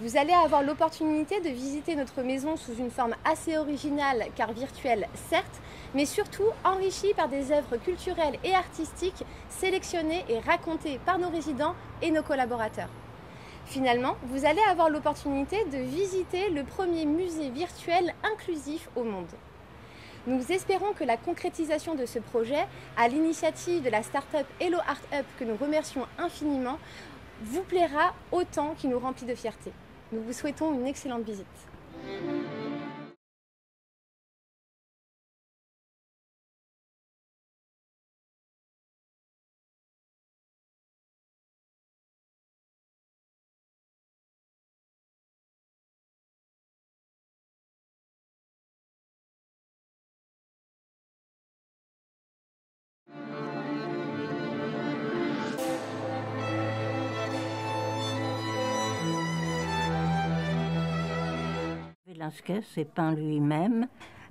Vous allez avoir l'opportunité de visiter notre maison sous une forme assez originale, car virtuelle certes, mais surtout enrichie par des œuvres culturelles et artistiques sélectionnées et racontées par nos résidents et nos collaborateurs. Finalement, vous allez avoir l'opportunité de visiter le premier musée virtuel inclusif au monde. Nous espérons que la concrétisation de ce projet, à l'initiative de la start-up Hello Art Up que nous remercions infiniment, vous plaira autant qu'il nous remplit de fierté. Nous vous souhaitons une excellente visite. Velázquez s'est peint lui-même.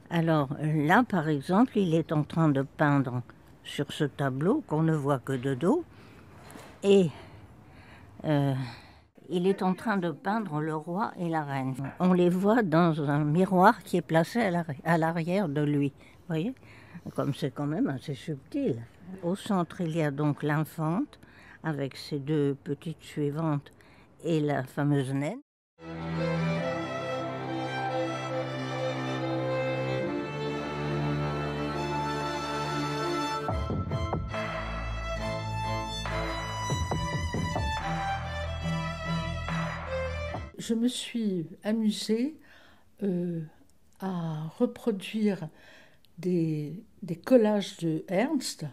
Alors là, par exemple, il est en train de peindre sur ce tableau qu'on ne voit que de dos. Et il est en train de peindre le roi et la reine. On les voit dans un miroir qui est placé à l'arrière de lui. Vous voyez ? Comme c'est quand même assez subtil. Au centre, il y a donc l'infante avec ses deux petites suivantes et la fameuse naine. Je me suis amusée à reproduire des collages de Ernst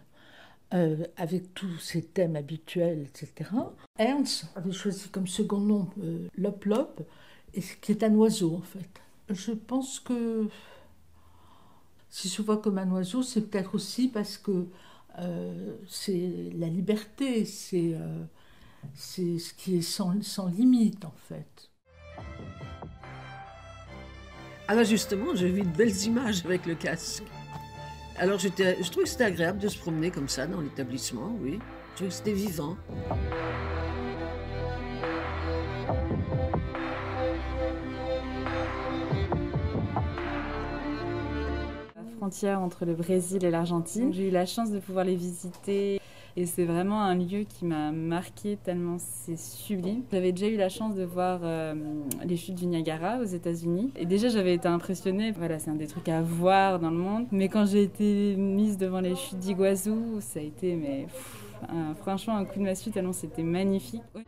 avec tous ses thèmes habituels, etc. Ernst avait choisi comme second nom Lop Lop, qui est un oiseau en fait. Je pense que s'il se voit comme un oiseau, c'est peut-être aussi parce que c'est la liberté, c'est ce qui est sans limite en fait. Alors justement, j'ai vu de belles images avec le casque. Alors je trouvais que c'était agréable de se promener comme ça dans l'établissement, oui. Je trouvais que c'était vivant. La frontière entre le Brésil et l'Argentine, j'ai eu la chance de pouvoir les visiter. Et c'est vraiment un lieu qui m'a marquée tellement c'est sublime. J'avais déjà eu la chance de voir les chutes du Niagara aux États-Unis. Et déjà, j'avais été impressionnée. Voilà, c'est un des trucs à voir dans le monde. Mais quand j'ai été mise devant les chutes d'Iguazu, ça a été franchement un coup de massue tellement c'était magnifique. Ouais.